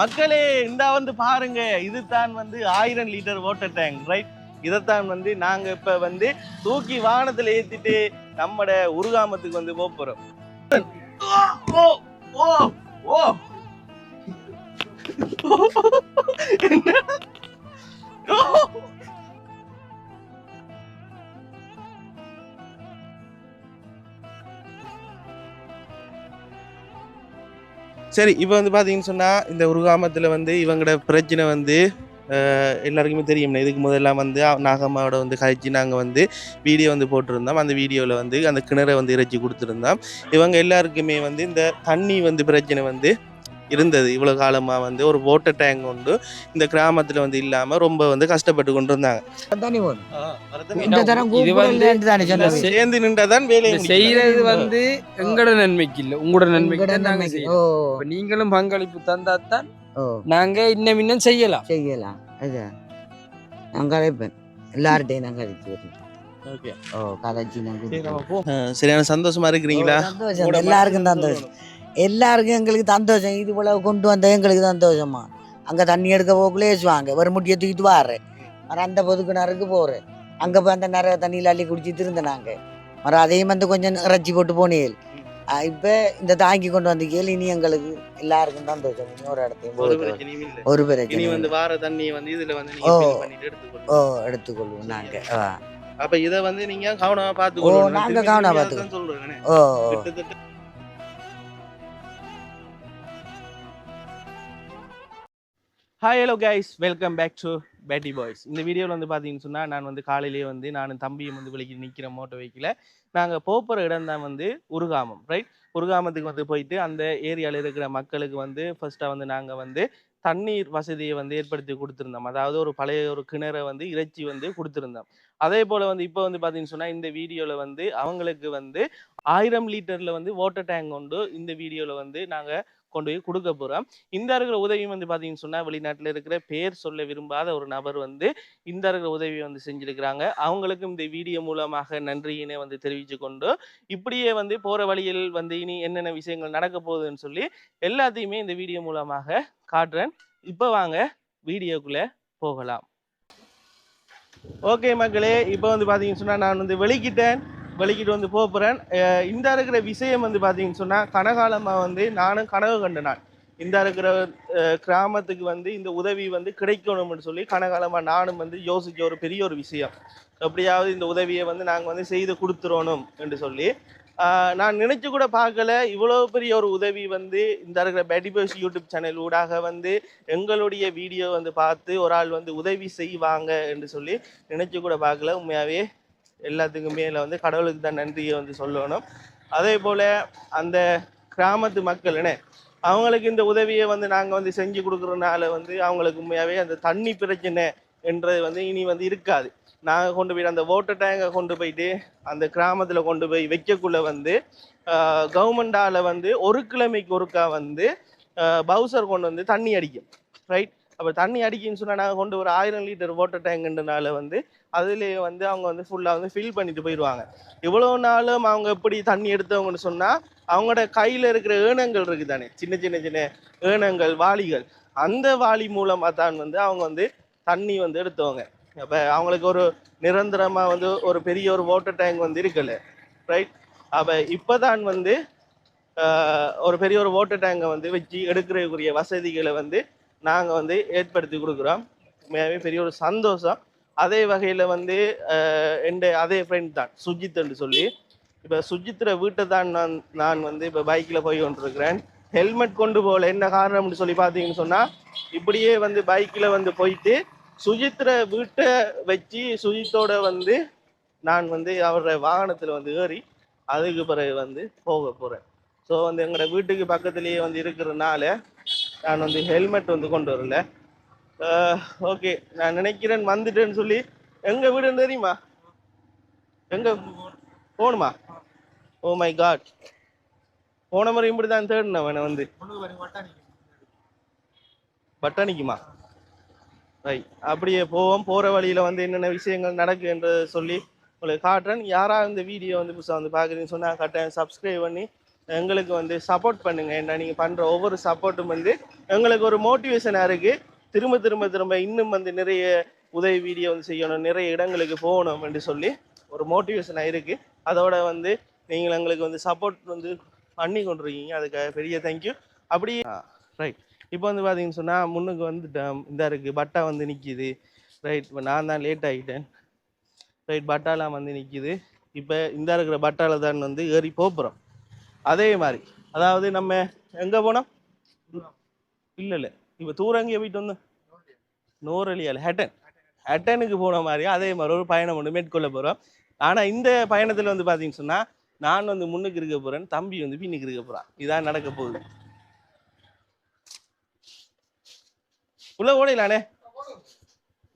மக்களே இந்த வந்து பாருங்க, இதுதான் வந்து 1000 லிட்டர் வாட்டர் டேங்க், ரைட்? இதைத்தான் வந்து நாங்க இப்ப வந்து தூக்கி வானத்துல ஏத்திட்டு நம்மட உருகாமத்துக்கு வந்து போறோம். ஓ ஓ ஓ சரி, இப்போ வந்து பார்த்தீங்கன்னு சொன்னால் இந்த உருகாமத்தில் வந்து இவங்களோட பிரச்சனை வந்து எல்லாருக்குமே தெரியும். இதுக்கு முதல்லாம் வந்து நாகம்மாவோட வந்து கழிச்சு நாங்கள் வந்து வீடியோ வந்து போட்டிருந்தோம். அந்த வீடியோவில் வந்து அந்த கிணறை வந்து இறைச்சி கொடுத்துருந்தோம். இவங்க எல்லாருக்குமே வந்து இந்த தண்ணி வந்து பிரச்சனை வந்து இருந்தது. இவ்வளோ காலமாக வந்து ஒரு வாட்டர் டேங்க் உண்டு இந்த கிராமத்தில் வந்து இல்லாமல் ரொம்ப வந்து கஷ்டப்பட்டு கொண்டு இருந்தாங்க. சேர்ந்து நின்றாதான் வேலையை செய்யறது வந்து எங்களோட நன்மைக்கு இல்லை, உங்களோட நன்மைக்கு தான் நாங்கள் செய்யறோம். நீங்களும் பங்களிப்பு தந்தாத்தான் நாங்க இன்னும் செய்யலாம். அதான் நான் கலைப்பேன் எல்லார்ட்டையும் நான் கழிச்சு சரியான சந்தோஷமா இருக்கிறீங்களா? சந்தோஷம், எல்லாருக்கும் சந்தோஷம், எல்லாருக்கும் எங்களுக்கு சந்தோஷம். இது போல கொண்டு வந்த எங்களுக்கு சந்தோஷமா. அங்க தண்ணி எடுக்க போக்குள்ளே ஏசுவாங்க, ஒரு முட்டியை தூக்கிட்டு வாரு அந்த பொதுக்கிணறுக்கு போறேன். அங்க போய் அந்த நிறைய தண்ணியில் அள்ளி குடிச்சிட்டு இருந்தேன் நாங்க. மறு அதையும் வந்து கொஞ்சம் இறைச்சி போட்டு போனேன். இப்ப இந்த தாங்கி கொண்டு வந்து கேள், இனி எங்களுக்கு எல்லாருக்கும் சந்தோஷம். இனி ஒரு இடத்தையும் ஒரு பிரச்சனை வந்து வார தண்ணி வந்து இதுல வந்து எடுத்துக்கொள்வோம் நாங்க. அப்ப இத வந்து நீங்க கவனமா பாத்துக்கொள்ளுங்க. நாங்க கவனமா பாத்துக்கோம். Hi hello guys, welcome back to பேட்டி பாய்ஸ். இந்த வீடியோவில் வந்து பார்த்தீங்கன்னு சொன்னால் நான் வந்து காலையிலேயே வந்து நானும் தம்பியும் வந்து வெளியே நிற்கிற மோட்டர் வெஹிக்கில் நாங்கள் போகிற இடம் தான் வந்து உருகாமம், ரைட்? உருகாமத்துக்கு வந்து போயிட்டு அந்த ஏரியாவில் இருக்கிற மக்களுக்கு வந்து ஃபர்ஸ்ட்டாக வந்து நாங்கள் வந்து தண்ணீர் வசதியை வந்து ஏற்படுத்தி கொடுத்துருந்தோம். அதாவது ஒரு பழைய ஒரு கிணறை வந்து இறைச்சி வந்து கொடுத்துருந்தோம். அதே போல் வந்து இப்போ வந்து பார்த்தீங்கன்னு சொன்னால் இந்த வீடியோவில் வந்து அவங்களுக்கு வந்து 1000 லிட்டரில் வந்து வாட்டர் டேங்க் உண்டு. இந்த வீடியோவில் வந்து நாங்கள் கொண்டு போய் கொடுக்க போகிறோம். இந்த இருக்கிற உதவியும் வந்து பார்த்தீங்கன்னு சொன்னால் வெளிநாட்டில் இருக்கிற பேர் சொல்ல விரும்பாத ஒரு நபர் வந்து இந்த இருக்கிற உதவியை வந்து செஞ்சுருக்கிறாங்க. அவங்களுக்கும் இந்த வீடியோ மூலமாக நன்றியினை வந்து தெரிவித்து கொண்டு இப்படியே வந்து போகிற வழியில் வந்து இனி என்னென்ன விஷயங்கள் நடக்க போகுதுன்னு சொல்லி எல்லாத்தையுமே இந்த வீடியோ மூலமாக காட்டுறேன். இப்போ வாங்க வீடியோக்குள்ளே போகலாம். ஓகே மக்களே, இப்போ வந்து பார்த்தீங்கன்னு சொன்னால் நான் வந்து வெளிக்கிட்டு வந்து போகிறேன். இந்த இருக்கிற விஷயம் வந்து பார்த்தீங்கன்னு சொன்னால் கனகாலமாக வந்து நானும் கனவு கண்டேன். இந்த இருக்கிற கிராமத்துக்கு வந்து இந்த உதவி வந்து கிடைக்கணும்னு சொல்லி கனகாலமாக நானும் வந்து யோசிச்ச ஒரு பெரிய ஒரு விஷயம். எப்படியாவது இந்த உதவியை வந்து நாங்கள் வந்து செய்து கொடுத்துடணும் என்று சொல்லி நான் நினைச்சு கூட பார்க்கல. இவ்வளோ பெரிய ஒரு உதவி வந்து இந்த இருக்கிற பேட்டி பாய்ஸ் யூடியூப் சேனல் ஊடாக வந்து எங்களுடைய வீடியோ வந்து பார்த்து ஒரு ஆள் வந்து உதவி செய்வாங்க என்று சொல்லி நினைச்சு கூட பார்க்கல. உண்மையாகவே எல்லாத்துக்கும் மேலே வந்து கடவுளுக்கு தான் நன்றியை வந்து சொல்லணும். அதே போல் அந்த கிராமத்து மக்கள் அவங்களுக்கு இந்த உதவியை வந்து நாங்கள் வந்து செஞ்சு கொடுக்குறதுனால வந்து அவங்களுக்கு உண்மையாகவே அந்த தண்ணி பிரச்சனை என்றது வந்து இனி வந்து இருக்காது. நாங்கள் கொண்டு போய்ட்டு அந்த வாட்டர் டேங்கை கொண்டு போயிட்டு அந்த கிராமத்தில் கொண்டு போய் வைக்கக்குள்ள வந்து கவர்மெண்டால் வந்து ஒரு கிழமைக்கு ஒருக்கா வந்து பவுசர் கொண்டு வந்து தண்ணி அடிக்கும், ரைட்? அப்போ தண்ணி அடிக்குன்னு சொன்னால் நாங்கள் கொண்டு ஒரு 1000 லிட்டர் வாட்டர் டேங்குன்றனால வந்து அதுலேயே வந்து அவங்க வந்து ஃபுல்லாக வந்து ஃபில் பண்ணிட்டு போயிடுவாங்க. இவ்வளோ நாளும் அவங்க எப்படி தண்ணி எடுத்தவங்கன்னு சொன்னால் அவங்களோட கையில் இருக்கிற ஏனங்கள் இருக்குது தானே, சின்ன சின்ன சின்ன ஏனங்கள், வாளிகள், அந்த வாளி மூலமாக தான் வந்து அவங்க வந்து தண்ணி வந்து எடுத்தவங்க. அப்போ அவங்களுக்கு ஒரு நிரந்தரமாக வந்து ஒரு பெரிய ஒரு வாட்டர் டேங்க் வந்து இருக்குல்ல, ரைட்? அப்போ இப்போ தான் வந்து ஒரு பெரிய ஒரு வாட்டர் டேங்கை வந்து வச்சு எடுக்கிறதுக்குரிய வசதிகளை வந்து நாங்கள் வந்து ஏற்படுத்தி கொடுக்குறோம். உண்மையாகவே பெரிய ஒரு சந்தோஷம். அதே வகையில் வந்து அதே ஃப்ரெண்ட் தான் சுஜித் என்று சொல்லி, இப்போ சுஜித்திர வீட்டை தான் நான் வந்து இப்போ பைக்கில் போய் கொண்டிருக்கிறேன். ஹெல்மெட் கொண்டு போகல. என்ன காரணம்னு சொல்லி பார்த்தீங்கன்னு சொன்னால் இப்படியே வந்து பைக்கில் வந்து போயிட்டு சுஜித்திர வீட்டை வச்சு சுஜித்தோட வந்து நான் வந்து அவரோட வாகனத்தில் வந்து ஏறி அதுக்கு பிறகு வந்து போக போகிறேன். ஸோ வந்து எங்களோட வீட்டுக்கு பக்கத்துலேயே வந்து இருக்கிறதுனால நான் வந்து ஹெல்மெட் வந்து கொண்டு வரல. ஓகே, நான் நினைக்கிறேன் வந்துட்டேன்னு சொல்லி. எங்கள் வீடுன்னு தெரியுமா? எங்கே போகணுமா? ஓ மை காட், போன முறை இப்படி தான் தேடினேன் வேணை வந்து பட்டாணிக்குமா? ரைட், அப்படியே போவோம். போகிற வழியில் வந்து என்னென்ன விஷயங்கள் நடக்கு என்று சொல்லி உங்களுக்கு காட்டுறேன். யாராக இந்த வீடியோ வந்து புதுசாக வந்து பார்க்குறீங்கன்னு சொன்னால் கட்டாயம் சப்ஸ்கிரைப் பண்ணி எங்களுக்கு வந்து சப்போர்ட் பண்ணுங்க. ஏன்னா நீங்கள் பண்ணுற ஒவ்வொரு சப்போர்ட்டும் வந்து எங்களுக்கு ஒரு மோட்டிவேஷனாக இருக்குது. திரும்ப திரும்ப திரும்ப இன்னும் வந்து நிறைய உதவி வீடியோ வந்து செய்யணும், நிறைய இடங்களுக்கு போகணும் என்று சொல்லி ஒரு மோட்டிவேஷனாக இருக்குது. அதோட வந்து நீங்கள் எங்களுக்கு வந்து சப்போர்ட் வந்து பண்ணி கொண்டிருக்கீங்க, அதுக்காக பெரிய தேங்க்யூ. அப்படி ரைட். இப்போ வந்து பார்த்தீங்கன்னு சொன்னால் முன்னுக்கு வந்துட்டேன், இந்த இருக்குது பட்டா வந்து நிற்கிது. ரைட், இப்போ நான் தான் லேட் ஆகிட்டேன். ரைட், பட்டாலாம் வந்து நிற்கிது. இப்போ இந்த இருக்கிற பட்டாவில் தான் வந்து ஏறி போகிறோம். அதே மாதிரி அதாவது நம்ம எங்கே போனோம்? இல்லை இப்போ தூரம் எங்கேயே போயிட்டு வந்தோம், நோரலியால் ஹட்டனுக்கு போன மாதிரி அதே மாதிரி ஒரு பயணம் ஒன்று மேற்கொள்ள போகிறோம். ஆனால் இந்த பயணத்தில் வந்து பார்த்தீங்கன்னு சொன்னால் நான் வந்து முன்னுக்கு இருக்க போகிறேன், தம்பி வந்து பின்னுக்கு இருக்க போகிறான். இதான் நடக்க போகுது. உள்ள ஓடையிலானே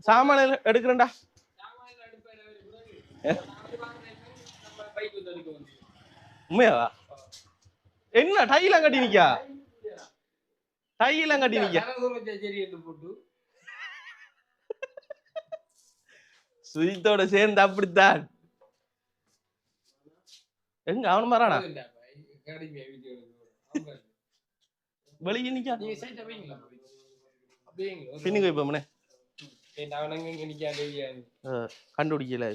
சாமான எடுக்கிறேன்டா. உண்மையாவா? என்ன டையெல்லாம் கட்டி நிக்கா? டையெல்லாம் கட்டி நிக்கா? சுஜித்தோட சேர்ந்து அப்படித்தான். எங்க அவனு மாறானா? வெளியே நிக்கா? பின்னுக்கு வைப்போம்னே. கண்டுபிடிக்கல.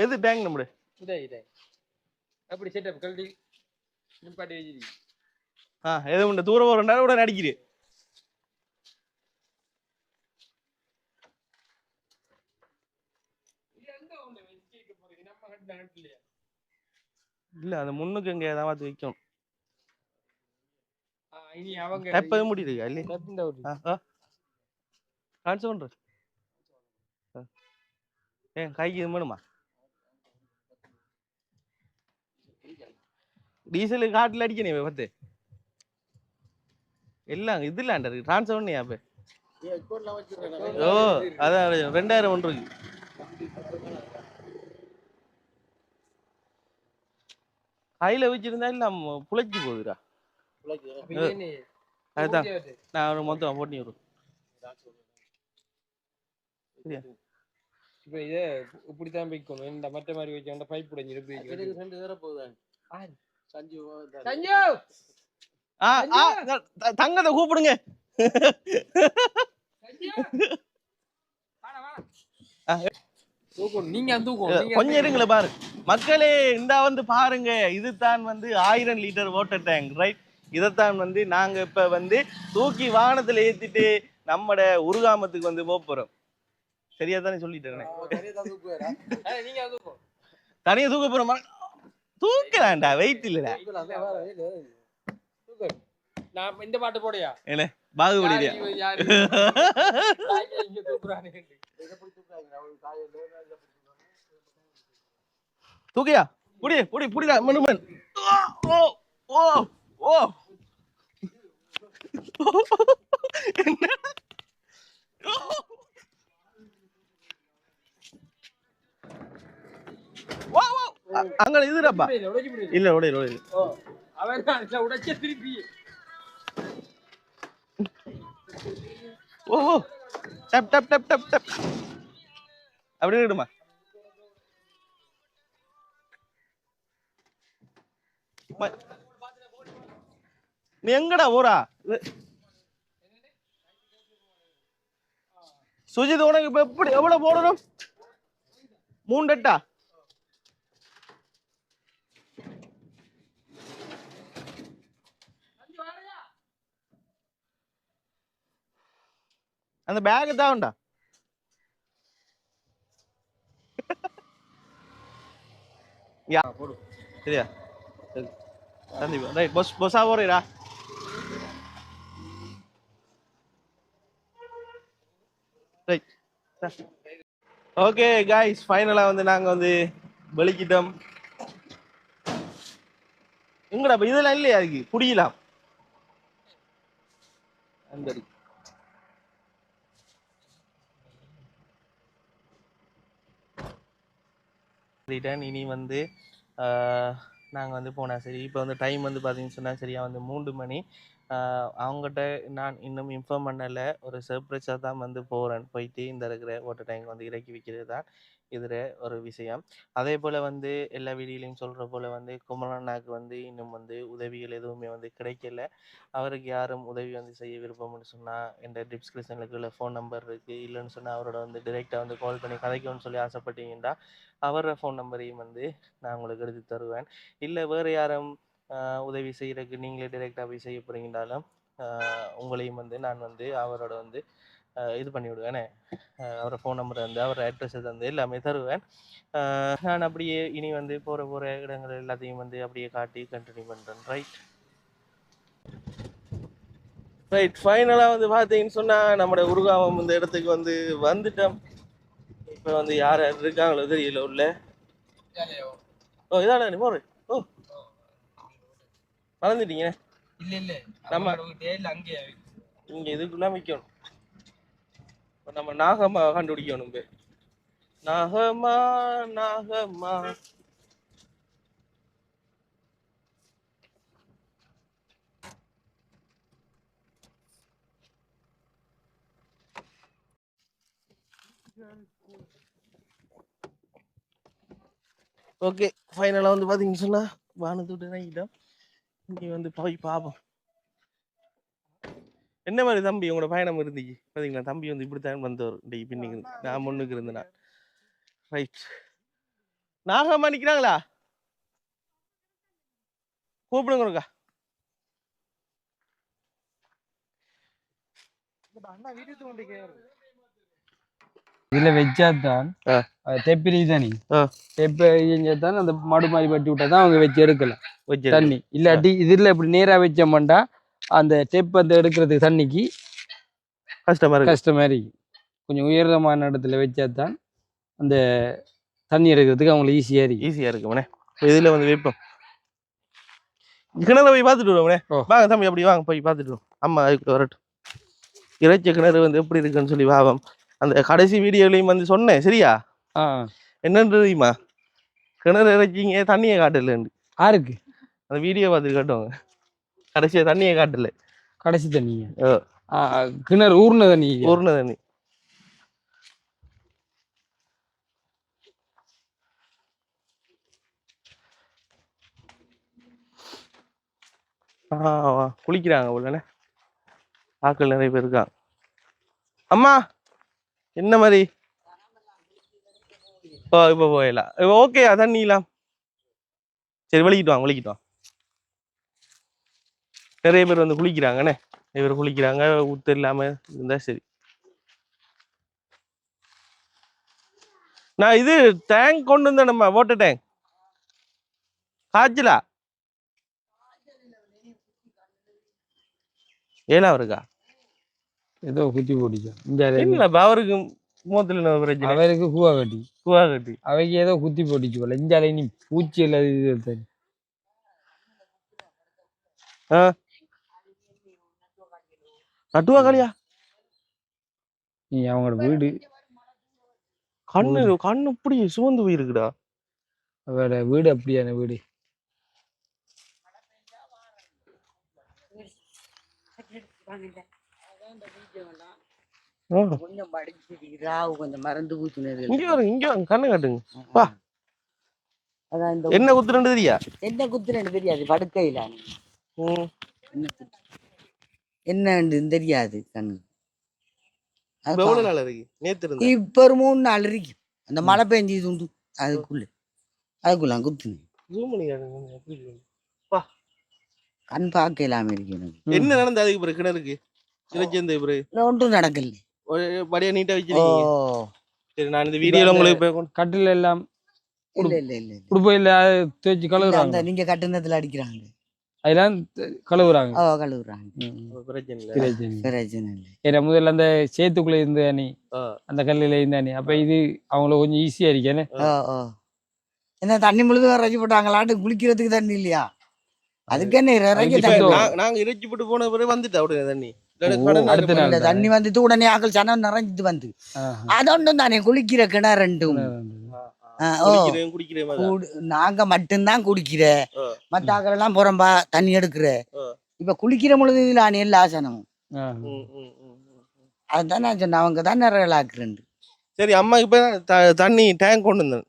எது டேங்க் நம்மளு? அப்படி செட்டப் கழட்டி நிப்பாட்டி வச்சிரு. ஏதோ உண்ட தூரம் ஒரு நேரம் கூட நடிக்கிறேன். இல்ல அந்த முன்னுக்கு எங்க ஏதாவது வைக்கணும். இனி அவங்க எப்பவும் முடியுதுக்கா இல்லையா? கான்சு பண்ற ஏன் கைக்கு இது வேணுமா? டீசலு காட்டில் அடிக்கணும் பத்து எல்லாம் இது இல்லாண்ட இருக்கு. ட்ரான்ஸ்ஃபர் பண்ணியா அப்ப? ஓ அதான் 2000 ஒன்று இருக்கு. கையில வச்சிருந்தா இல்ல புழைச்சி போகுதுடா. அதுதான் நான் ஒரு மொத்தம் போட்டி வரும். இப்ப இதை இப்படித்தான் வைக்கணும். இந்த மற்ற மாதிரி வச்ச பைப் உடைஞ்சிரு. தங்கத்தை கூப்பிடுங்க. கொஞ்சம் இருங்கள பாரு மக்களே. இந்த வந்து பாருங்க, இதுதான் வந்து 1000 லிட்டர் வாட்டர் டேங்க். ரைட், இதைத்தான் வந்து நாங்க இப்ப வந்து தூக்கி வாகனத்துல ஏத்திட்டு நம்மட உருகாமத்துக்கு வந்து போறோம். சரியா தானே சொல்லிட்டேன்? தனியா தூக்க போறோமா? தூக்கலாம்டா, வெயிட் இல்லடா. நான் இந்த பாட்டு போடையா என்ன பாகுபலியா? தூக்கியா புடி புடி புடிடா மனுமன். ஓ ஓ ஓ அங்க இதுடாப்பா. இல்ல உடையில உடையில அவன் உடைச்ச திருப்பி. ஓ டப் டப் டப் டப் டப் அப்படியே விடுமா? நீ எங்கடா ஊரா சுஜித்? உனக்கு இப்ப எப்படி எவ்வளவு போடணும்? 3 டட்டா? அந்த பேக் தான் உண்டா? யா போடு சரியா? கண்டிப்பா. ரைட் பாஸ் பாஸா போறீரா? ரைட். ஓகே गाइस, ஃபைனலா வந்து நாங்க வந்து வெளிக்கிட்டோம். எங்கடா இதெல்லாம் இல்லையா? அதுக்கு குடிக்கலாம். அந்த இனி வந்து நாங்கள் வந்து போனால் சரி. இப்போ வந்து டைம் வந்து பார்த்தீங்கன்னு சொன்னால் சரியா வந்து 3 மணி. அவங்ககிட்ட நான் இன்னும் இன்ஃபார்ம் பண்ணலை. ஒரு சர்ப்ரைஸாக தான் வந்து போகிறேன். போயிட்டு இந்த இருக்கிற வாட்டர் டேங்க் வந்து இறக்கி வைக்கிறது தான் இதில் ஒரு விஷயம். அதே போல் வந்து எல்லா வீடியோலையும் சொல்கிற போல் வந்து குமரண்ணாக்கு வந்து இன்னும் வந்து உதவிகள் எதுவுமே வந்து கிடைக்கல. அவருக்கு யாரும் உதவி வந்து செய்ய விருப்பம்னு சொன்னால் இந்த டிஸ்கிரிப்ஷனில் கீழே ஃபோன் நம்பர் இருக்குது. இல்லைன்னு சொன்னால் அவரோட வந்து டிரெக்டாக வந்து கால் பண்ணி கதைக்கணும்னு சொல்லி ஆசைப்பட்டீங்கன்னா அவரோட ஃபோன் நம்பரையும் வந்து நான் உங்களுக்கு எடுத்து தருவேன். இல்லை வேறு யாரும் உதவி செய்கிறதுக்கு நீங்களே டிரெக்டாக போய் செய்ய போகிறீங்கனாலும் உங்களையும் வந்து நான் வந்து அவரோட வந்து இது பண்ணி விடுவேனே. அவரோட ஃபோன் நம்பர் வந்து அவரோட அட்ரஸ் வந்து எல்லாமே தருவேன். நான் அப்படியே இனி வந்து போகிற இடங்கள் எல்லாத்தையும் வந்து அப்படியே காட்டி கண்டினியூ பண்ணுறேன். ரைட் ஃபைனலாக வந்து பார்த்தீங்கன்னு சொன்னால் நம்மளோட உருகாமம் இந்த இடத்துக்கு வந்து வந்துட்டோம். இப்போ வந்து யார் யார் இருக்காங்களோ தெரியல உள்ள. ஓ இதான நீ போரு. ஓ மறந்துட்டீங்க. இல்ல நம்ம அங்கே இங்க இதுக்குள்ள வைக்கணும். இப்போ நம்ம நாகம்மா கண்டுபிடிக்கணும். நாகம்மா நாகம்மா ஓகே ஃபைனலாக வந்து பார்த்தீங்கன்னு சொன்னால் வானத்தோட்டு இறங்கிட்டோம். இங்கே வந்து போய் பார்ப்போம் என்ன மாதிரி தம்பி உங்களோட பயணம் இருந்துச்சு. பார்த்தீங்களா தம்பி வந்து இப்படித்தான் வந்தவர் டே பின்னிக்கு நான் முன்னுக்கு இருந்தேன். ரைட் நாகம்மா நிற்கிறாங்களா கூப்பிடுங்கக்கா. இதுல வச்சாதான் தெப்பிரி தானே தெப்பதான் அந்த மடு மாதிரி பட்டி விட்டாதான் அவங்க வச்சு எடுக்கலாம் தண்ணி. இல்லாட்டி இதுல இப்படி நேரா வச்சோம்டா அந்த டெப் அந்த எடுக்கிறதுக்கு தண்ணிக்கு கஷ்டமா இருக்கு. கொஞ்சம் உயர்தமான இடத்துல வச்சாதான் அந்த தண்ணி எடுக்கிறதுக்கு அவங்களுக்கு ஈஸியா இருக்கும்ண்ணே. இதுல வந்து வைப்போம் கிணறு போய் பார்த்துட்டு வருவோம்ண்ணே. வாங்க தம்பி அப்படி வாங்க போய் பார்த்துட்டு வருவோம். அம்மா அதுக்கு வரட்டும். இறைச்ச கிணறு வந்து எப்படி இருக்குன்னு சொல்லி பாவம். அந்த கடைசி வீடியோலையும் வந்து சொன்னேன் சரியா என்னன்னு தெரியுமா கிணறு இறைச்சிங்க தண்ணியை காட்டலன்னு யாருக்கு அந்த வீடியோ பார்த்துட்டு காட்டுவாங்க. கடைசியா தண்ணியை காட்டல கடைசி தண்ணிய கிணறு ஊர்ன தண்ணி குளிக்கிறாங்க போலண்ணே. ஆட்கள் நிறைய பேர் இருக்காங்க. அம்மா என்ன மாதிரி இப்போ போயிடலாம். ஓகே அதான் நீலாம் சரி வலிக்கிட்டு வாங்க. நிறைய பேர் வந்து குளிக்கிறாங்கண்ணே. நிறைய பேர் குளிக்கிறாங்க. ஊத்து இல்லாம இருந்தா சரி. நான் இது டேங்க் கொண்டு வந்தேன் நம்ம வாட்டர் டேங்க் காய்ச்சலா ஏலா இருக்கா ஏதோ குத்தி போட்டுச்சா இல்ல அவருக்கு மூத்துல பிரச்சனை. அவருக்கு கூவா கட்டி அவைக்கு ஏதோ குத்தி போட்டுச்சு போல. இஞ்சால நீ பூச்சி எல்லாம் நட்டுவா காலியா நீ அவங்களோட வீடு கண்ணு இப்படி சுவந்து போயிருக்குடா. அவரோட வீடு அப்படியான வீடு. கொஞ்சம் மறந்து பூச்சினது இங்க கண்ணு காட்டுங்க. என்ன குத்துறேன்னு தெரியா என்ன குத்துறேன்னு தெரியாது படுக்கையில என்னன்னு தெரியாது கண்ணு. எவ்வளவு நாள் இருக்கு நேத்து இப்ப ஒரு 3 நாள் இருக்கு. அந்த மழை பெஞ்சது உண்டு அதுக்குள்ள குத்துனேன். கண் பார்க்கலாம இருக்கு. என்ன நடந்தது அதுக்கு பிறகு கிணறுக்கு ஒன்றும் நடக்கல. படியா நீட்டா வச்சிருக்கீங்க. சரி நான் இந்த வீடியோல உங்களுக்கு கட்டில எல்லாம் இல்ல உடுப்பையில தேய்ச்சி கழுவுறாங்க. நீங்க கட்டுனதுல அடிக்கிறாங்க அதெல்லாம் கழுவுறாங்க. பிரச்சனை ஏன்னா முதல்ல அந்த சேத்துக்குள்ள இருந்த அணி அந்த கல்லுல இருந்த அணி அப்ப இது அவங்களுக்கு கொஞ்சம் ஈஸியா இருக்கேன்னு. என்ன தண்ணி முழுதும் இறச்சி போட்டாங்களாட்டு குளிக்கிறதுக்கு தண்ணி இல்லையா அதுக்கு என்ன நாங்க இறைச்சி போட்டு போன பிறகு வந்துட்டா உடனே தண்ணி வந்துட்டு உடனே ஆக்கள் சனம் நிறைஞ்சிட்டு வந்து அதொன்றும் தானே குளிக்கிற கிணறு ரெண்டும் நாங்க மட்டும்தான் குடிக்கிற மத்தாக்கள் எல்லாம் புறம்பா தண்ணி எடுக்கிற இப்ப குளிக்கிற பொழுது இதுல எல்லா ஆசனமும் ஆ. அதுதான் நான் சொன்னேன் அவங்க தான் நிறையலாக்குறேன். சரி அம்மா இப்ப தண்ணி டேங்க் கொண்டு வந்தேன்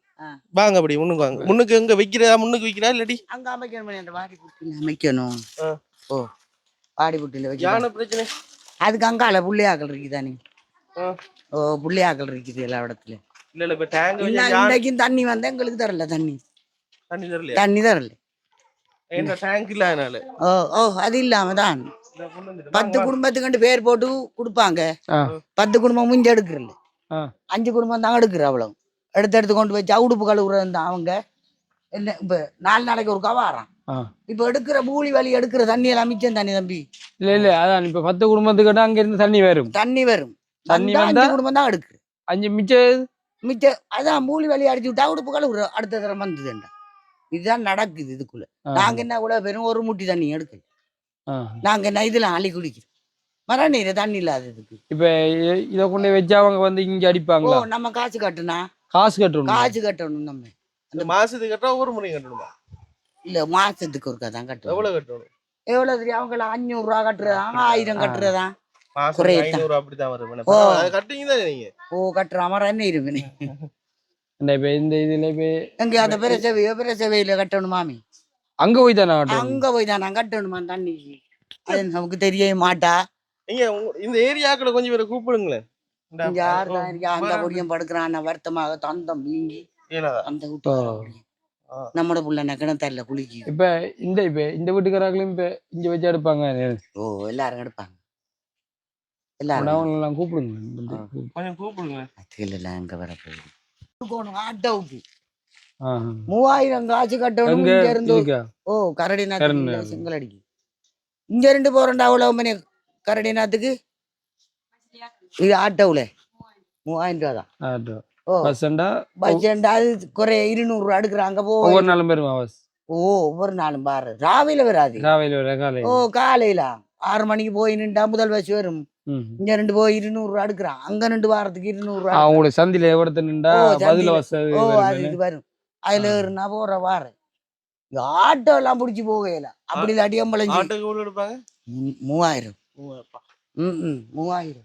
வாங்க அப்படி முன்னுக்கு வாங்க. முன்னுக்கு எங்க வைக்கிறதா முன்னுக்கு வைக்கிறா இல்லாட்டி அங்க அமைக்கணும் அந்த வாடி புட்டில அமைக்கணும். ஓ வாடி புட்டில யான வைக்கணும். பிரச்சனை அதுக்கு அங்கால புள்ளையாக்கள் இருக்குதானே. ஓ புள்ளையாக்கள் இருக்குது எல்லா இடத்துல. இல்ல இல்ல இப்ப டேங்க் இன்றைக்கும் தண்ணி வந்தா எங்களுக்கு தரல. தண்ணி தரலையா? தண்ணி தரல. என்ன டேங்க் இல்ல அதனால. ஓ ஓ அது இல்லாம தான் 10 குடும்பத்துக்கு பேர் போட்டு கொடுப்பாங்க. 10 குடும்பம் முஞ்சி எடுக்கிறல்ல. 5 குடும்பம் தான் எடுக்கிற அவ்வளவு எடுத்து கொண்டு வச்சு உடுப்பு கழுவுறது அவங்க என்ன இப்ப 4 நாளைக்கு ஒரு கவாரம். இப்ப எடுக்கிற பூலி வலி எடுக்கிற தண்ணி எல்லாம் மிச்சம் தண்ணி தம்பி. இல்ல இல்ல அதான் இப்ப 10 குடும்பத்துக்கிட்ட அங்க இருந்து தண்ணி வரும். தண்ணி 5 குடும்பம் தான் எடுக்கு. 5 மிச்சம் அதான் பூலி வலி அடிச்சு விட்டா உடுப்பு கழுவுற அடுத்த தரம் வந்ததுண்டா. இதுதான் நடக்குது இதுக்குள்ள. நாங்க என்ன கூட வெறும் ஒரு முட்டி தண்ணி எடுக்கல. நாங்க என்ன இதுல அள்ளி குடிக்கிறோம். மர நீர் தண்ணி இல்லாததுக்கு. இப்ப இத கொண்டு வச்சா அவங்க வந்து இங்க அடிப்பாங்களா? நம்ம காசு கட்டுனா காசு கட்டணும். நம்ம அந்த மாசத்துக்கு கட்டா ஒரு முறை கட்டணுமா? இல்ல மாசத்துக்கு ஒருக்கா தான் கட்டணும். எவ்வளவு கட்டணும்? எவ்வளவு தெரியும் அவங்கள 500 ரூபா கட்டுறதா 1000 கட்டுறதா மாசம் 500 அப்படிதான் வரும். அது கட்டுங்க தான் நீங்க. ஓ கட்டுற மாதிரி என்ன இருக்குன்னு இந்த இதுல எங்க அந்த பெருசவையில கட்டணும் மாமி. அங்க போய் தானே நான் கட்டணுமா தண்ணிக்கு? அது நமக்கு தெரிய மாட்டா. நீங்க இந்த ஏரியாக்களை கொஞ்சம் பேரை கூப்பிடுங்களேன். யாருதான் அந்த பொடியும் படுக்கிறான் வருத்தமாக தந்தம் நீங்கி அந்த நம்மட புள்ள நக்கணும் தெரியல குளிக்கு. இப்ப இந்த வீட்டுக்காரங்களும் இப்ப இங்க வச்சு எடுப்பாங்க. ஓ எல்லாரும் எடுப்பாங்க. எல்லாரும் கூப்பிடுங்க கொஞ்சம் கூப்பிடுங்க. அதுல அங்க வர போகுது ஆட்டோவுக்கு 3000 காசு கட்டணும். இங்க இருந்து ஓ கரடினா செங்கல் அடிக்கு இங்க இருந்து போறேன்டா அவ்வளவு மணி கரடினாத்துக்கு. இது ஆட்டோவுல 3000 ரூபா தான். பஸ் அது குறை 200 ரூபா எடுக்கிறாங்க. ஒவ்வொரு நாளும் பெறுமா பஸ்? ஓ ஒவ்வொரு நாளும் பாரு ராவில வராது. ஓ காலையில 6 மணிக்கு போய் நின்றா முதல் பஸ் வரும். இங்க 2 போய் 200 ரூபா எடுக்கிறான். அங்க 2 வாரத்துக்கு 200 ரூபா. அவங்களுக்கு சந்தில எவ்வளவு நின்றா பதில பஸ் இது வரும். அதுல ஏறுனா போற வார ஆட்டோ எல்லாம் புடிச்சு போகல. அப்படி இல்லாட்டி அம்பளஞ்சி 3000. 3000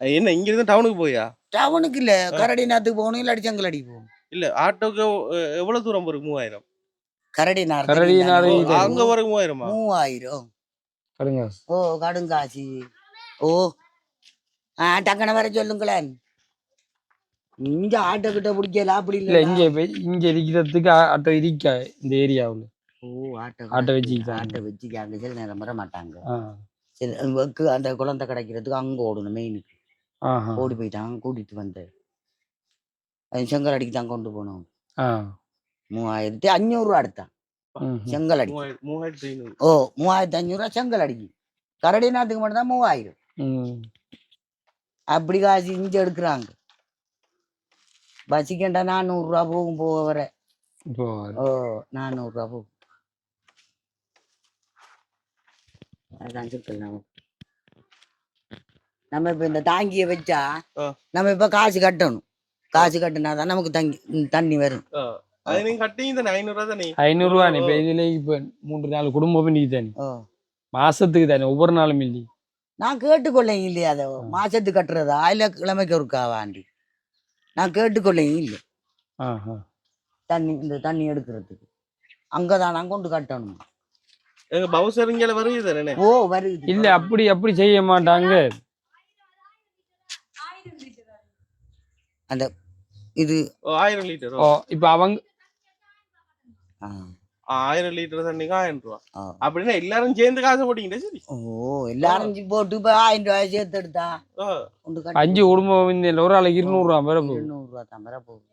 என்ன இங்க இருந்து டவுனுக்கு போயா? டவுனுக்கு இல்ல கரடிநாத்துக்கு போகணும். இல்லாட்டி செங்கல் அடிக்கு போகணும். இல்ல ஆட்டோக்கு எவ்வளவு தூரம் போறோம்? 3000. கரடிநாத் அங்க வர 3000. 3000 ஓ கடுங்காசி. ஓ டக்குன வர சொல்லுங்களேன். இங்க ஆட்டோ கிட்ட பிடிக்கல. அப்படி இல்ல இங்க இருக்கிறதுக்கு ஆட்டோ இருக்கா இந்த ஏரியாவுல? ஓ ஆட்டோ வச்சுக்காங்க. சில நேரம் வர மாட்டாங்க. அந்த குழந்தை கிடைக்கிறதுக்கு அங்க ஓடணும். மெயினுக்கு ஓடி போயிட்டாங்க. கூட்டிட்டு வந்து செங்கல் அடிக்கு தான் கொண்டு போனோம். 3500 ரூபா எடுத்தான் செங்கல் அடி. ஓ 3500 ரூபா செங்கல் அடிக்கு. கரடிநாத்துக்கு மட்டும் தான் 3000. அப்படி காசு இங்க எடுக்கிறாங்க. பஸ்ஸுக்கேண்டா 400 ரூபா போகும் போக வர. ஓ 400 ரூபா போகும். அதுதான் சிக்கல். நம்ம இப்ப இந்த தாங்கிய வச்சா நம்ம இப்ப காசு கட்டணும். காசு கட்டினாதான் நமக்கு தண்ணி வரும். 500 ரூபா. இப்ப இதுல இப்ப 3-4 குடும்பம் தானே மாசத்துக்கு தானே ஒவ்வொரு நாளும் இல்லையே. நான் கேட்டுக்கொள்ள இல்லையா? அதை மாசத்துக்கு கட்டுறதா இல்ல கிழமைக்கு ஒருக்காவாண்டி நான் கேட்டுக்கொள்ள இல்லை. இந்த தண்ணி எடுக்கிறதுக்கு அங்கதான் நான் கொண்டு கட்டணும். ஓ வருது. இல்ல அப்படி செய்ய மாட்டாங்க. அந்த இது 1000 லிட்டர். இப்ப அவங்க 1000 லிட்டர் தண்ணிக்கு 1000 ரூபா. அப்படின்னா எல்லாரும் சேர்ந்து காசு போட்டீங்க. சரி. ஓ எல்லாரும் போட்டு இப்ப 1000 ரூபாய் சேர்த்து எடுத்தா 5 குடும்பம் ஒரு ஆளுக்கு 200 ரூபா வர போகுது. 200 ரூபா தான் வர போகுது.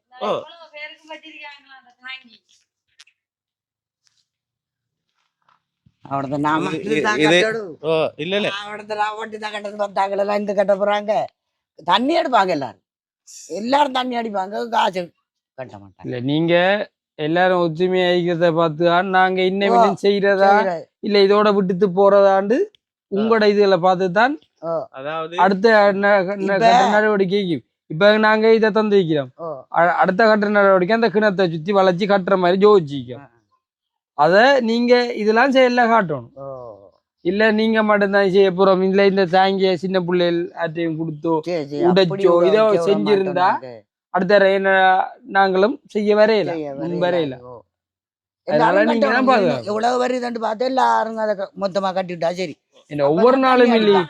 அவ்வளவுதான். நாம இல்ல இல்ல அவ்வளவுதான் கட்டது பார்த்தாங்களா இந்த கட்ட போறாங்க. தண்ணி எடுப்பாங்க. எல்லாரும் தண்ணி அடிப்பாங்க. காசு கட்ட மாட்டாங்க. இல்ல நீங்க எல்லாரும் ஒத்துமையா இருக்கிறத பார்த்துதான் நாங்க இன்னும் செய்யறதா இல்ல இதோட விட்டுட்டு போறதாண்டு உங்களோட இதுல பார்த்துதான் அடுத்த நடவடிக்கைக்கு இப்ப நாங்க இதை தந்து வைக்கிறோம். அடுத்த கட்ட நடவடிக்கை அந்த கிணத்தை சுத்தி வளைச்சு கட்டுற மாதிரி ஜோதிச்சிக்கோம். அத நீங்க இதெல்லாம் செய்யல காட்டணும். இல்ல நீங்க மட்டும்தான் செய்ய போறோம், இல்ல இந்த தாங்கிய சின்ன பிள்ளைகள் ஆட்டையும் கொடுத்தோ உடைச்சோ இதோ செஞ்சிருந்தா அடுத்த நாங்களும் செய்ய வரையில வரையில. அதனால நீங்க தான் பாருங்க எவ்வளவு வருதுன்னு பார்த்து எல்லாரும் அதை மொத்தமா கட்டிவிட்டா சரி. ஒவ்வொரு நாளும் இல்லையே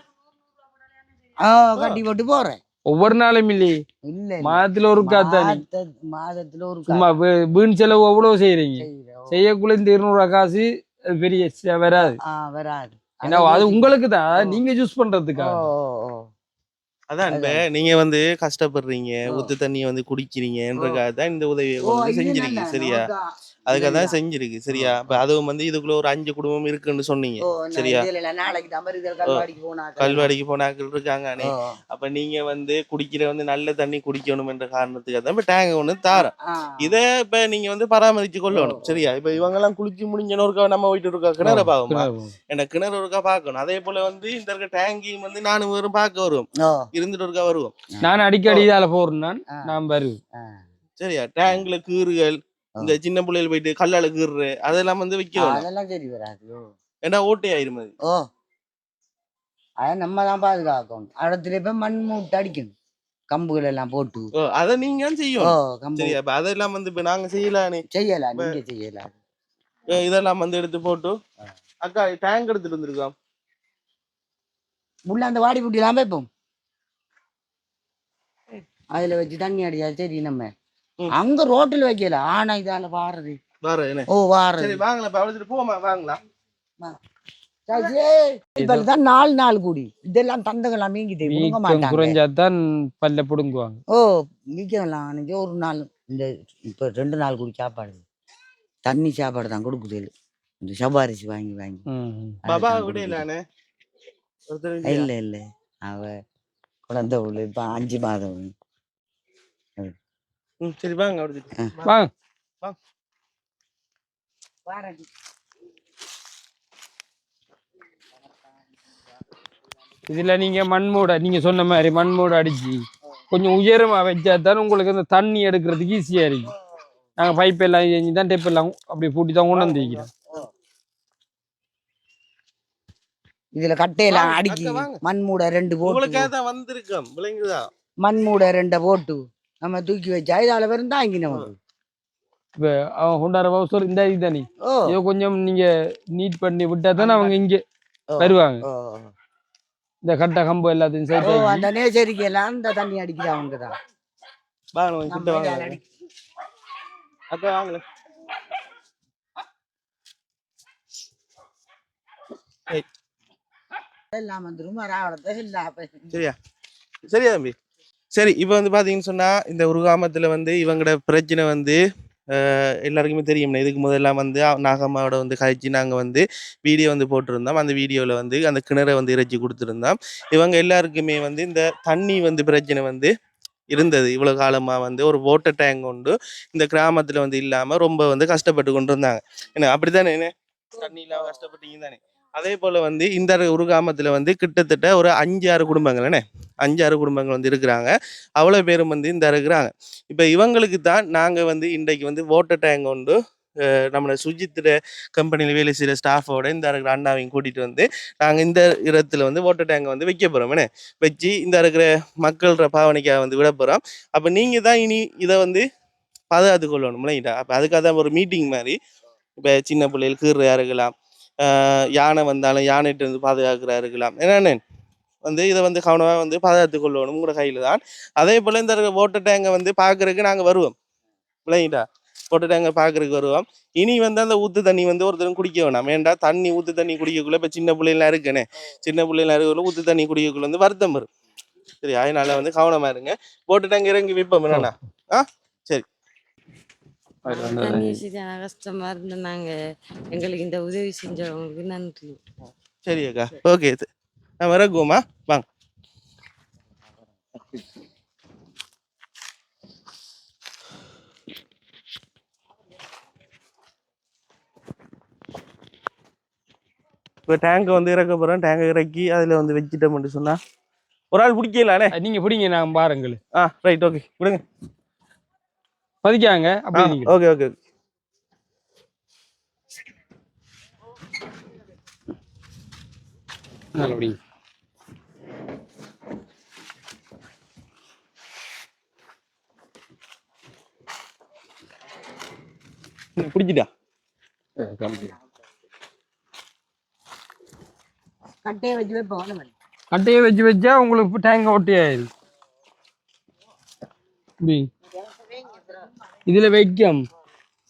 கட்டி போட்டு போறேன். ஒவ்வொரு நாளும் இல்லையே, இல்ல மாதத்துல ஒரு காத்தானி மாதத்துல ஒரு சும்மா வீண் செலவு அவ்வளவு செய்யறீங்க. செய்யக்குள்ள இந்த 200 காசு பெரிய வராது வராது. ஏன்னா அது உங்களுக்கு தான், நீங்க யூஸ் பண்றதுக்கா. அதான் நீங்க வந்து கஷ்டப்படுறீங்க, ஊத்து தண்ணியை வந்து குடிக்கிறீங்கன்றதுக்காக தான் இந்த உதவியை வந்து செஞ்சிருக்கீங்க சரியா. அதுக்காக தான் செஞ்சிருக்கு சரியா. இப்ப அதுவும் வந்து இதுக்குள்ள ஒரு 5 குடும்பம் இருக்குன்னு சொன்னீங்க சரியா. கல்வாடிக்கு போனாக்கள் இருக்காங்க. அப்ப நீங்க வந்து குடிக்கிற வந்து நல்ல தண்ணி குடிக்கணும் என்ற காரணத்துக்காக தான் இப்ப டேங்க ஒண்ணு தாரோம். இதை இப்ப நீங்க வந்து பராமரிச்சு கொள்ளணும் சரியா. இப்ப இவங்க எல்லாம் குளிச்சு முடிஞ்சனோருக்கா நம்ம போயிட்டு இருக்கா கிணறு பாக்குமா, எனக்கு கிணறு இருக்கா பாக்கணும். அதே போல வந்து இந்த இருக்க டேங்கியும் வந்து நானும் வெறும் பார்க்க வருவோம், இருந்துட்டு இருக்கா வருவோம். நான் அடிக்கடி இதால போறேன் நான் வருவேன் சரியா. டேங்க்ல கீறுகள், இந்த சின்ன பிள்ளைகள் போயிட்டு கல்லால கீறுற அதெல்லாம் வந்து வைக்கணும். அதெல்லாம் சரி வராது. ஏன்னா ஓட்டை ஆயிரும் அது. அதை நம்ம தான் பாதுகாக்கணும். இடத்துல இப்ப மண் மூட்டை அடிக்கணும், கம்புகள் எல்லாம் போட்டு. அதை நீங்க செய்யணும் சரியா. இப்ப அதெல்லாம் வந்து இப்ப நாங்க செய்யலாம், நீங்க செய்யலாம். இதெல்லாம் வந்து எடுத்து போட்டு அக்கா டேங்க் எடுத்துட்டு வந்துருக்கோம். உள்ள அந்த வாடி புட்டி எல்லாம் வைப்போம், அதுல வச்சு தண்ணி அடிச்சா சரி. நம்ம அங்க ரோட்டில் வைக்கல, ஆனா இதால வாரது வாரது. வாங்கலாம். இப்பதான் 4 நாள் கூடி இதெல்லாம் தந்தங்கள்லாம் மீங்கிட்டு குறைஞ்சாதான் பல்ல புடுங்குவாங்க. மீக்கலாம் ஒரு நாள். இந்த இப்ப 2 நாள் கூடி சாப்பாடு, தண்ணி சாப்பாடு தான் கொடுக்குது. இந்த சபாரிசி வாங்கி வாங்கி இல்ல இல்ல அவ குழந்தை உள்ள இப்ப 5 மாதம். சரி வாங்க வாங்க. இதுல நீங்க மண்மூட, நீங்க சொன்ன மாதிரி மண்மூட அடிச்சு கொஞ்சம் உயரமா வச்சாதான் உங்களுக்கு அந்த தண்ணி எடுக்கிறதுக்கு ஈஸியா இருக்கு. நாங்க பைப் எல்லாம் செஞ்சுதான் டெப் எல்லாம் அப்படி பூட்டி தான் கொண்டு வந்து வைக்கிறோம். இதுல கட்டையெல்லாம் அடிக்கி மண்மூட 2 போட்டு மண்மூட 2 போட்டு நம்ம தூக்கி வச்சா இதால வரும் தாங்கி நமக்கு. இப்ப அவன் கொண்டாடுற வவுசர் இந்த இதுதானே, இதோ கொஞ்சம் நீங்க நீட் பண்ணி விட்டா தானே அவங்க இங்க வருவாங்க. இந்த கட்ட கம்பு எல்லாத்தையும் சேர்த்து அந்த நேச்சரிக்கை எல்லாம் இந்த தண்ணி அடிக்கிறாங்க தான். சரியா சரியா தம்பி. சரி இப்போ வந்து பாத்தீங்கன்னு சொன்னா இந்த ஒரு கிராமத்துல வந்து இவங்களோட பிரச்சனை வந்து எல்லாருக்குமே தெரியும். இதுக்கு முதல்லாம் வந்து நாகம்மாவோட வந்து கழிச்சு நாங்கள் வந்து வீடியோ வந்து போட்டிருந்தோம். அந்த வீடியோவில் வந்து அந்த கிணறை வந்து இறைச்சி கொடுத்துருந்தோம். இவங்க எல்லாருக்குமே வந்து இந்த தண்ணி வந்து பிரச்சனை வந்து இருந்தது. இவ்வளோ காலமாக வந்து ஒரு வாட்டர் டேங்க் கொண்டு இந்த கிராமத்தில் வந்து இல்லாமல் ரொம்ப வந்து கஷ்டப்பட்டு கொண்டு இருந்தாங்க. ஏன்னா அப்படி தானே, என்ன தண்ணி இல்லாமல் கஷ்டப்பட்டீங்க தானே. அதே போல் வந்து இந்த ஒரு கிராமத்தில் வந்து கிட்டத்தட்ட ஒரு 5-6 குடும்பங்கள், என்ன 5-6 குடும்பங்கள் வந்து இருக்கிறாங்க. அவ்வளோ பேரும் வந்து இந்த இருக்கிறாங்க. இப்போ இவங்களுக்கு தான் நாங்கள் வந்து இன்றைக்கு வந்து வாட்டர் டேங்க் கொண்டு நம்மளோட சுஜித்திர கம்பெனியில் வேலை செய்கிற ஸ்டாஃபோட இந்த இருக்கிற அண்ணாவையும் கூட்டிகிட்டு வந்து நாங்கள் இந்த இடத்துல வந்து வாட்டர் டேங்கை வந்து வைக்க போகிறோம். என்ன வச்சு இந்த இருக்கிற மக்களோட பாவனைக்காக வந்து விட போகிறோம். அப்போ நீங்கள் தான் இனி இதை வந்து பாதுகாத்து கொள்ளணும் இல்லைங்களா. அப்போ அதுக்காக தான் ஒரு மீட்டிங் மாதிரி. இப்போ சின்ன பிள்ளைகள் கீறுறையா இருக்கலாம், யானை வந்தாலும் யானைகிட்ட வந்து பாதுகாக்கிறா இருக்கலாம். என்னென்ன வந்து இதை வந்து கவனமாக வந்து பாதுகாத்து கொள்ளணும், உங்களோட கையில் தான். அதே போல் இந்த வாட்டர் டேங்கை வந்து பார்க்குறதுக்கு நாங்கள் வருவோம் இல்லைங்களா. வாட்டர் டேங்கை பார்க்குறதுக்கு வருவோம். இனி வந்து அந்த ஊற்று தண்ணி வந்து ஒருத்தரும் குடிக்க வேணாம். ஏன்டா தண்ணி ஊற்று தண்ணி குடிக்கக்குள்ள இப்போ சின்ன பிள்ளைலாம் இருக்குன்னு, சின்ன பிள்ளைலாம் இருக்குள்ள ஊற்று தண்ணி குடிக்கக்குள்ள வந்து வருத்தம் வரும். சரி, அதனால வந்து கவனமாக இருங்க. வாட்டர் டேங்க் இறங்கி வைப்போம் என்னண்ணா. சரி. தண்ணி சரியான கஷ்டமா இருந்து நாங்க எங்களுக்கு இந்த உதவி செஞ்சவங்களுக்கு நன்றி. சரி அக்கா, ஓகே, நான் வரக்குமா வாங்க. இப்போ டேங்கை வந்து இறக்க போகிறோம். டேங்கை இறக்கி அதில் வந்து வச்சுட்டோம்னு சொன்னால் ஒரு ஆள் பிடிக்கலானே. நீங்கள் பிடிங்க, நான் பாருங்கள். ரைட், ஓகே, விடுங்க, பதிக்காங்க. Okay okay. அப்படி பிடிச்சிட்டா கட்டையை வச்சு வைப்போம். கட்டையை வச்சு வச்சா உங்களுக்கு டேங்க் ஒட்டி ஆயிடும். இதில் வைக்கும்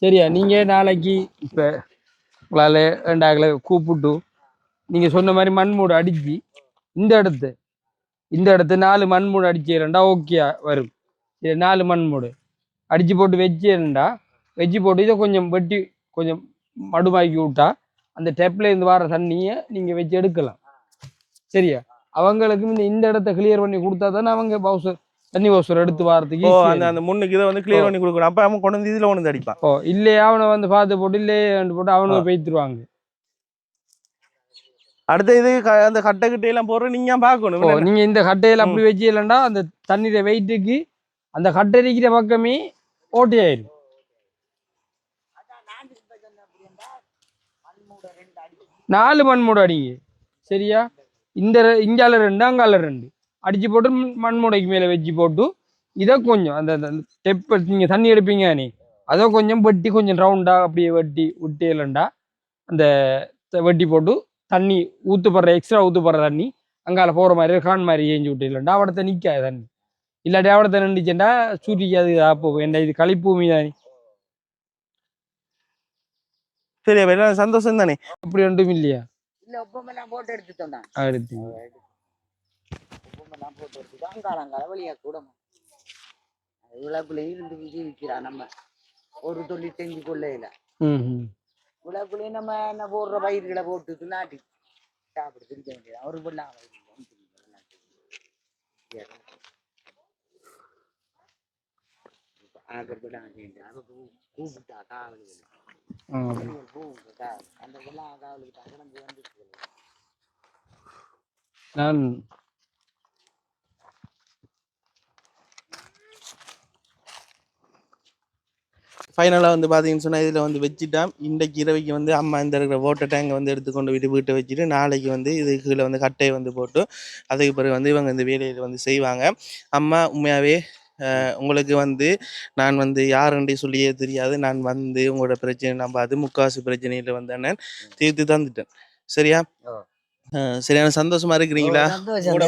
சரியா. நீங்கள் நாளைக்கு இப்போ உங்களால் ரெண்டாக்களை கூப்பிட்டு நீங்கள் சொன்ன மாதிரி மண்மூடு அடித்து இந்த இடத்து 4 மண்மூடு அடிச்சிடண்டா ஓகே வரும். 4 மண்மூடு அடித்து போட்டு வச்சிடண்டா வச்சு போட்டு இதை கொஞ்சம் வெட்டி கொஞ்சம் மடுமாக்கி விட்டா அந்த டெப்லேருந்து வர தண்ணியை நீங்கள் வச்சு எடுக்கலாம் சரியா. அவங்களுக்கு இந்த இடத்த கிளியர் பண்ணி கொடுத்தா தானே அவங்க பவுசர் தண்ணி பவுசர் எடுத்து வாரத்துக்கு அந்த முன்னுக்கு இதை வந்து கிளியர் பண்ணி கொடுக்கணும். அப்போ அவன் கொண்டு வந்து இதில் கொண்டு வந்து அடிப்பான். இல்லையே அவனை வந்து பார்த்து போட்டு இல்லையே போட்டு அவனுக்கு பெய்த்துருவாங்க. அடுத்த இது அந்த கட்டை கிட்டையெல்லாம் போடுற நீங்க பார்க்கணும். நீங்க இந்த கட்டையில அப்படி வச்சு இல்லைண்டா அந்த தண்ணீரை வெயிட்டுக்கு அந்த கட்டை இருக்கிற பக்கமே ஓட்டி ஆயிடும். 4 மண்மூடு அடிங்க சரியா. இங்கால 2 அங்கால 2 அடிச்சு போட்டு மண்மூடைக்கு மேல வச்சு போட்டு இதை கொஞ்சம் அந்த டெப்ப நீங்க தண்ணி எடுப்பீங்க நீ அதை கொஞ்சம் வெட்டி கொஞ்சம் ரவுண்டா அப்படியே வெட்டி விட்டு இல்லைண்டா அந்த வெட்டி போட்டு தண்ணி ஊத்துப்படுற எக்ஸ்ட்ரா ஊத்துப்படுற தண்ணி அங்கால போற மாதிரி கான் மாதிரி ஏஞ்சி விட்டு இல்லைண்டா அவடத்தை நிற்காது தண்ணி. இல்லாட்டி அவடத்தை நின்றுச்சுண்டா சூரிக்காது போகும். என்ன இது களிப்பூமி தானே. சரி எல்லாம் சந்தோஷம் தானே. அப்படி ஒன்றும் இல்லையா இல்லை உப்பமெல்லாம் போட்டு எடுத்துட்டோம். எடுத்து உப்பமெல்லாம் போட்டு எடுத்துட்டோம். அங்காலங்கால வழியா கூட இவ்வளவுக்குள்ளே இருந்து ஜீவிக்கிறா. நம்ம ஒரு தொழில் செஞ்சு கொள்ளையில இவ்வளவுக்குள்ளேயே நம்ம என்ன போடுற பயிர்களை போட்டு நாட்டி சாப்பிட்டு திரிக்க வேண்டியது. ஒரு பொண்ணா கூப்பிட்டா காவலுக்கு அந்த பொண்ணா காவலுக்கு அகலந்து வந்து நான் ஃபைனலாக வந்து பார்த்தீங்கன்னு சொன்னால் இதில் வந்து வச்சுட்டான். இன்றைக்கு இரவைக்கு வந்து அம்மா இந்த இருக்கிற வாட்டர் டேங்கை வந்து எடுத்துக்கொண்டு வீட்டை வச்சுட்டு நாளைக்கு வந்து இது கீழே வந்து கட்டையை வந்து போட்டு அதுக்கு பிறகு வந்து இவங்க இந்த வேலையில் வந்து செய்வாங்க. அம்மா உண்மையாகவே உங்களுக்கு வந்து நான் வந்து யாருன்றே சொல்லியே தெரியாது. நான் வந்து உங்களோட பிரச்சனை நம்ம அது முக்காசு பிரச்சனையில் வந்து நான் தீர்த்து தந்துட்டேன் சரியா. சரியான சந்தோஷமா இருக்கிறீங்களா?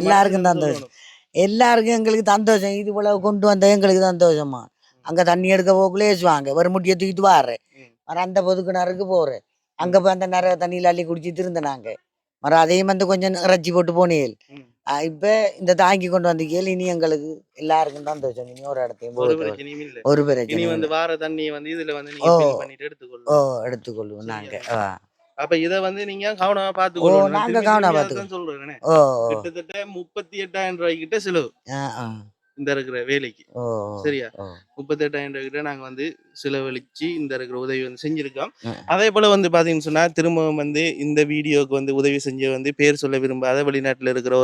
எல்லாருக்கும் சந்தோஷம். எல்லாருக்கும் எங்களுக்கு சந்தோஷம். இது போல கொண்டு வந்த எங்களுக்கு சந்தோஷமா. அங்கே தண்ணி எடுக்க போக்குள்ளே ஏசுவாங்க. ஒரு முட்டியை தூக்கிட்டு வாரேன் மரம் அந்த பொதுக்கிணறுக்கு போகிறேன். அங்கே போய் அந்த நிறைய தண்ணியில் அள்ளி குடிச்சிட்டு இருந்தேன். மரம் அதையும் வந்து கொஞ்சம் இறைச்சி போட்டு போனேன். இப்போ இந்த தாங்கி கொண்டு வந்து கேள் இனி எங்களுக்கு எல்லாருக்கும் சந்தோஷம். இனி ஒரு இடத்தையும் ஒரு பிரச்சனை வந்து வார தண்ணியை வந்து இதில் வந்து எடுத்துக்கொள்வோம் நாங்கள். அப்ப இத வந்து நீங்க கவனமா பாத்துக்கணும். நாங்க கவனமா பாத்துக்கணும் சொல்றேன். கிட்டத்தட்ட 38,000 ரூபாய் கிட்ட செலவு இந்த இருக்கிற வேலைக்கு சரியா. 38,000 ரூபாய் கிட்ட நாங்க வந்து செலவழிச்சு இந்த இருக்கிற உதவி வந்து செஞ்சிருக்கோம். அதே போல வந்து பாத்தீங்கன்னு சொன்னா திரும்பவும் வந்து இந்த வீடியோக்கு வந்து உதவி செஞ்ச வந்து பேர் சொல்ல விரும்பாத வெளிநாட்டுல இருக்கிற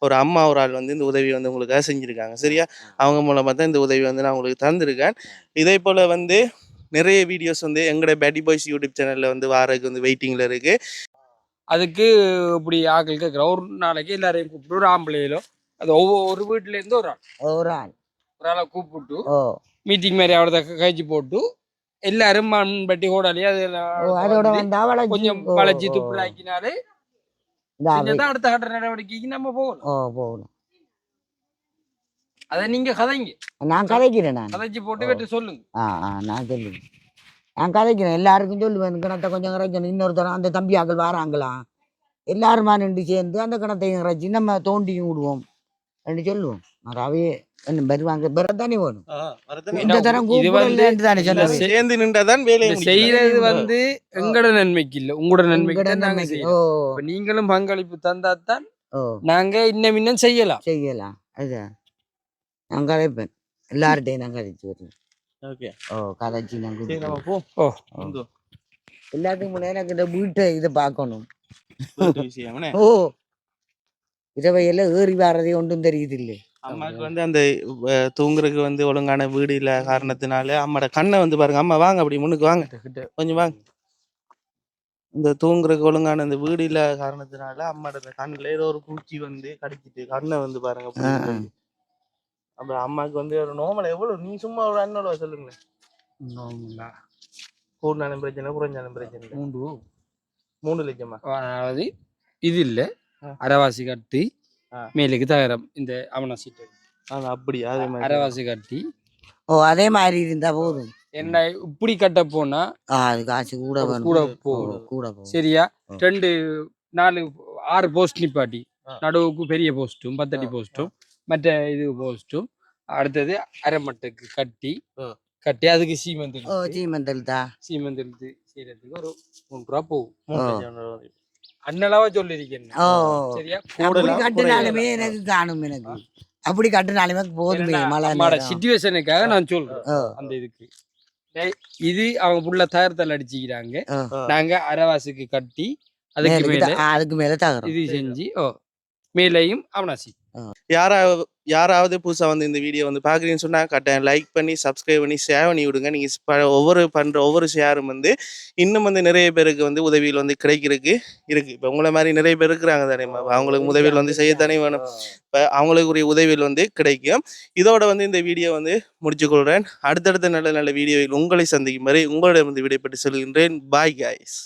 ஒரு அம்மா ஒரு ஆள் வந்து இந்த உதவி வந்து உங்களுக்காக செஞ்சிருக்காங்க சரியா. அவங்க மூலமா தான் இந்த உதவி வந்து நான் உங்களுக்கு தந்திருக்கேன். இதே போல வந்து நிறைய வீடியோஸ் வந்து எங்களோட பேட்டி பாய்ஸ் யூடியூப் சேனல்ல வந்து வாரதுக்கு வந்து வெயிட்டிங்ல இருக்கு. அதுக்கு இப்படி ஆக்கள் கேட்குற ஒரு நாளைக்கு எல்லாரையும் கூப்பிட்டு ஒரு ஆம்பளையிலோ அது ஒவ்வொரு வீட்டுல இருந்து ஒரு ஆளை கூப்பிட்டு மீட்டிங் மாதிரி அவரை கழிச்சு போட்டு எல்லாரும் மண்பட்டி கோடாலியா கொஞ்சம் வளைச்சி துப்புலாக்கினாலே அடுத்த கட்ட நடவடிக்கைக்கு நம்ம போகணும். அதை நீங்க கதைங்க. நான் கதைக்கிறேன். நான் கதைச்சு போட்டு வெட்டு சொல்லுங்க. நான் சொல்லுங்க. நான் கதைக்கிறேன். எல்லாருக்கும் சொல்லுவேன் கிணத்தை கொஞ்சம் இறைக்கணும். இன்னொருத்தரம் அந்த தம்பியாக்கள் வராங்களா எல்லாருமா நின்று சேர்ந்து அந்த கிணத்தையும் இறைச்சி நம்ம தோண்டியும் விடுவோம் என்று சொல்லுவோம். அவே என்ன வருவாங்க தானே வேணும். இந்த தரம் சேர்ந்து நின்றாதான் வேலையை செய்யறது வந்து எங்களோட நன்மைக்கு இல்ல உங்களோட நன்மைக்கு தான் நாங்க செய்யறோம். நீங்களும் பங்களிப்பு தந்தாத்தான் நாங்க இன்னும் செய்யலாம். அதுதான் நான் கதைப்பேன். எல்லார்ட்டையும் நான் கதைச்சு வருவேன். கதைச்சு எல்லாத்துக்கும் முன்னே எனக்கு இந்த வீட்டை இதை பார்க்கணும். இரவையெல்லாம் ஏறி வர்றதே ஒன்றும் தெரியுது இல்லை. அம்மாவுக்கு வந்து அந்த தூங்குறதுக்கு வந்து ஒழுங்கான வீடு இல்ல காரணத்தினால அம்மாட கண்ணை வந்து பாருங்க. அம்மா வாங்க அப்படி முன்னுக்கு வாங்க கொஞ்சம் வாங்க. இந்த தூங்குறதுக்கு ஒழுங்கான இந்த வீடு இல்லாத காரணத்தினால அம்மாட்ட இந்த கண்ணுல ஏதோ ஒரு பூச்சி வந்து கடிச்சிட்டு கண்ணை வந்து பாருங்க ஆ, புடிச்சு போயிடுது. அப்புறம் அம்மாவுக்கு வந்து ஒரு நோமல் எவ்வளவு நீ சும்மா ஒரு அண்ணோட சொல்லுங்களேன். நோம்புலா. கூடுனாலும் பிரச்சனை குறைஞ்சாலும் பிரச்சனை இல்லை. 3 லட்சமா? அதாவது இது இல்ல ஆ. அரைவாசி கட்டி ஆ. மேலுக்கு தகரம் இந்த அவன சீட்டு அப்படி அதே மாதிரி அரைவாசி கட்டி ஓ அதே மாதிரி இருந்தா போதும். என்ன இப்படி கட்ட போனா அது காசு கூட ஒரு வேணும். கூட ஓ, போகும் கூட போகும். சரியா ஆ. 2 4 6 போஸ்ட் நிப்பாட்டி ஆ. நடுவுக்கு பெரிய போஸ்ட்டும் 10 அடி போஸ்ட்டும் மற்ற இது போஸ்ட்டும் அடுத்தது அரை மட்டுக்கு கட்டி ஆ. கட்டி அதுக்கு சீமெண்ட் ஓ சீமந்தல் தான். சீமெண்ட் இழுத்து செய்யறதுக்கு ஒரு 3 ரூபா போகும். 3 லட்சம் ரூபாய். அண்ணளவா சொல்லிருக்கேன் ஓ சரியா அப்படி கூடலாம் கட்டினாலுமே குறையலாம். எனக்கு காணும் எனக்கு. அப்படி கட்டினாலுமே போதுமே மழை நம்மளோட நேரம். சிச்சுவேஷனுக்காக நான் சொல்றேன் ஓ, அந்த இதுக்கு இது அவங்க புள்ள தயார்த்தல் அடிச்சுக்கிறாங்க. ஓ. நாங்க அரைவாசிக்கு கட்டி அதுக்கு மேலுக்கு மேல அதுக்கு மேல தகரம். இது செஞ்சு மேலையும் அவனாசி. யாராவது புதுசா வந்து இந்த வீடியோ வந்து பாக்குறீங்கன்னு சொன்னா கட்டாயம் லைக் பண்ணி சப்ஸ்கிரைப் பண்ணி ஷேர் பண்ணி விடுங்க. நீங்க ஒவ்வொரு ஷேரும் வந்து இன்னும் வந்து நிறைய பேருக்கு வந்து உதவியில் வந்து கிடைக்கிறதுக்கு இருக்கு. இப்ப உங்களை மாதிரி நிறைய பேர் இருக்கிறாங்க தானே, அவங்களுக்கு உதவியில் வந்து செய்யத்தானே வேணும். இப்ப அவங்களுக்குரிய உதவியில் வந்து கிடைக்கும். இதோட வந்து இந்த வீடியோ வந்து முடிச்சு கொள்றேன். அடுத்தடுத்த நல்ல நல்ல வீடியோவில் உங்களை சந்திக்கும் வரை உங்களிடம் வந்து விடைபெற்று சொல்கின்றேன். Bye guys.